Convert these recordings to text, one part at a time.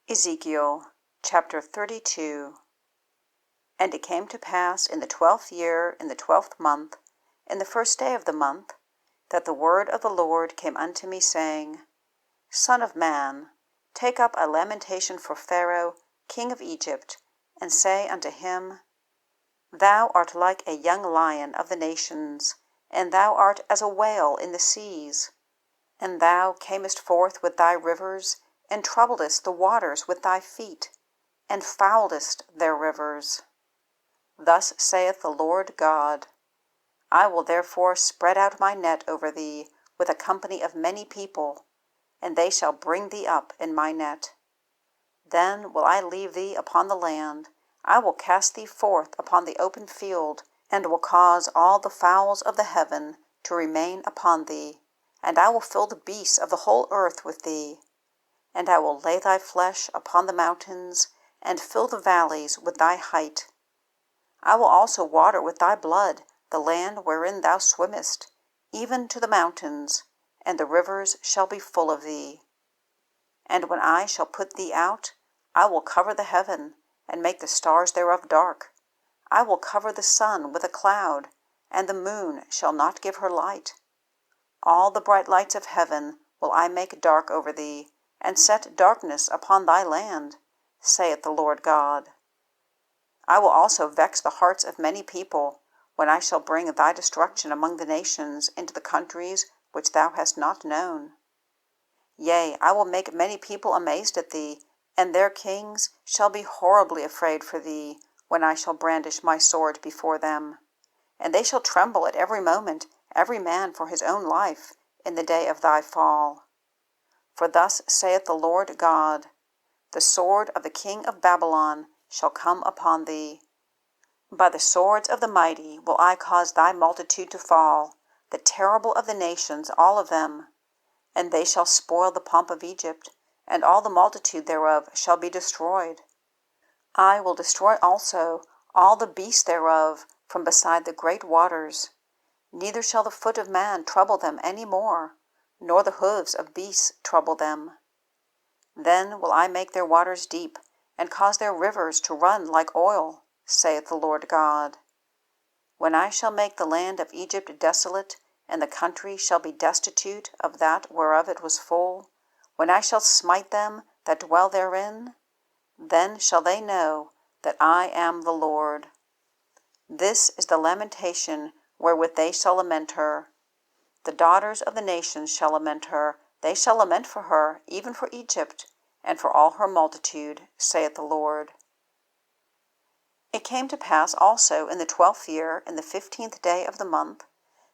Ezekiel chapter 32. And it came to pass in the 12th year, in the 12th month, in the first day of the month, that the word of the Lord came unto me, saying, Son of man, take up a lamentation for Pharaoh, king of Egypt, and say unto him, Thou art like a young lion of the nations, and thou art as a whale in the seas. And thou camest forth with thy rivers, and troubledst the waters with thy feet, and fouledst their rivers. Thus saith the Lord God, I will therefore spread out my net over thee with a company of many people, and they shall bring thee up in my net. Then will I leave thee upon the land, I will cast thee forth upon the open field, and will cause all the fowls of the heaven to remain upon thee, and I will fill the beasts of the whole earth with thee. And I will lay thy flesh upon the mountains, and fill the valleys with thy height. I will also water with thy blood the land wherein thou swimmest, even to the mountains, and the rivers shall be full of thee. And when I shall put thee out, I will cover the heaven, and make the stars thereof dark. I will cover the sun with a cloud, and the moon shall not give her light. All the bright lights of heaven will I make dark over thee, and set darkness upon thy land, saith the Lord God. I will also vex the hearts of many people, when I shall bring thy destruction among the nations into the countries which thou hast not known. Yea, I will make many people amazed at thee, and their kings shall be horribly afraid for thee, when I shall brandish my sword before them. And they shall tremble at every moment, every man for his own life, in the day of thy fall. For thus saith the Lord God, The sword of the king of Babylon shall come upon thee. By the swords of the mighty will I cause thy multitude to fall, the terrible of the nations, all of them. And they shall spoil the pomp of Egypt, and all the multitude thereof shall be destroyed. I will destroy also all the beasts thereof from beside the great waters. Neither shall the foot of man trouble them any more, nor the hoofs of beasts trouble them. Then will I make their waters deep, and cause their rivers to run like oil, saith the Lord God. When I shall make the land of Egypt desolate, and the country shall be destitute of that whereof it was full, when I shall smite them that dwell therein, then shall they know that I am the Lord. This is the lamentation wherewith they shall lament her. The daughters of the nations shall lament her, they shall lament for her, even for Egypt, and for all her multitude, saith the Lord. It came to pass also in the 12th year, in the 15th day of the month,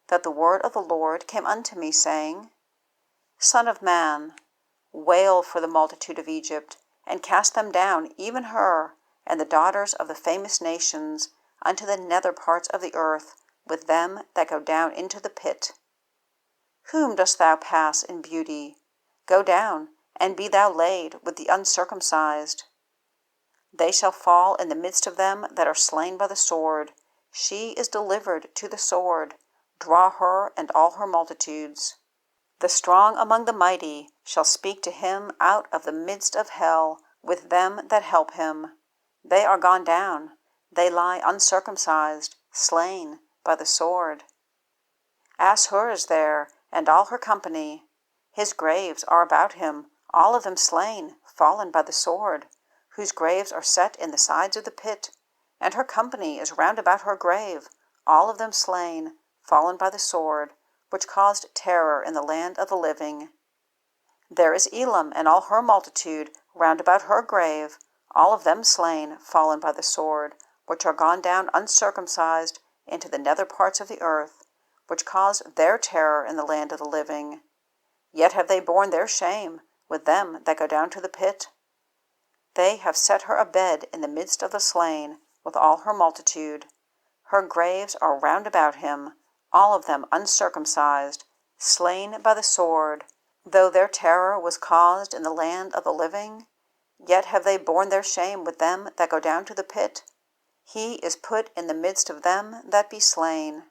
that the word of the Lord came unto me, saying, Son of man, wail for the multitude of Egypt, and cast them down, even her, and the daughters of the famous nations, unto the nether parts of the earth, with them that go down into the pit. Whom dost thou pass in beauty? Go down, and be thou laid with the uncircumcised. They shall fall in the midst of them that are slain by the sword. She is delivered to the sword. Draw her and all her multitudes. The strong among the mighty shall speak to him out of the midst of hell, with them that help him. They are gone down. They lie uncircumcised, slain by the sword. Ashur is there, and all her company. His graves are about him, all of them slain, fallen by the sword, whose graves are set in the sides of the pit, and her company is round about her grave, all of them slain, fallen by the sword, which caused terror in the land of the living. There is Elam and all her multitude round about her grave, all of them slain, fallen by the sword, which are gone down uncircumcised into the nether parts of the earth, which caused their terror in the land of the living. Yet have they borne their shame with them that go down to the pit. They have set her a bed in the midst of the slain, with all her multitude. Her graves are round about him, all of them uncircumcised, slain by the sword. Though their terror was caused in the land of the living, yet have they borne their shame with them that go down to the pit. He is put in the midst of them that be slain.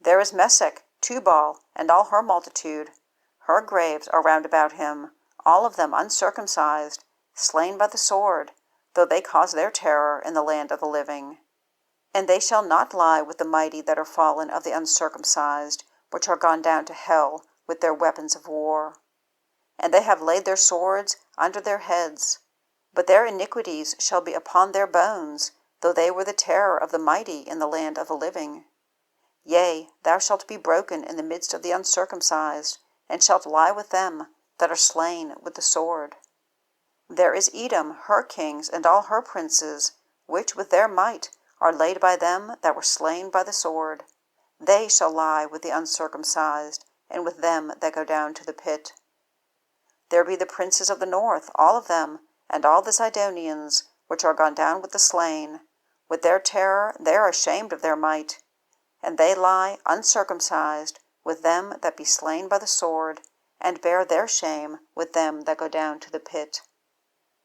There is Meshech, Tubal, and all her multitude. Her graves are round about him, all of them uncircumcised, slain by the sword, though they cause their terror in the land of the living. And they shall not lie with the mighty that are fallen of the uncircumcised, which are gone down to hell with their weapons of war. And they have laid their swords under their heads, but their iniquities shall be upon their bones, though they were the terror of the mighty in the land of the living. Yea, thou shalt be broken in the midst of the uncircumcised, and shalt lie with them that are slain with the sword. There is Edom, her kings, and all her princes, which with their might are laid by them that were slain by the sword. They shall lie with the uncircumcised, and with them that go down to the pit. There be the princes of the north, all of them, and all the Zidonians, which are gone down with the slain. With their terror they are ashamed of their might. And they lie uncircumcised with them that be slain by the sword, and bear their shame with them that go down to the pit.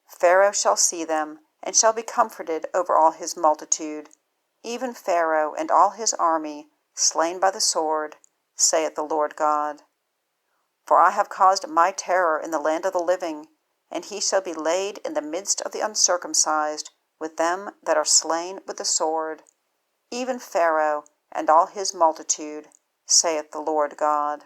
Pharaoh shall see them, and shall be comforted over all his multitude, even Pharaoh and all his army, slain by the sword, saith the Lord God. For I have caused my terror in the land of the living, and he shall be laid in the midst of the uncircumcised with them that are slain with the sword, even Pharaoh and all his multitude, saith the Lord God.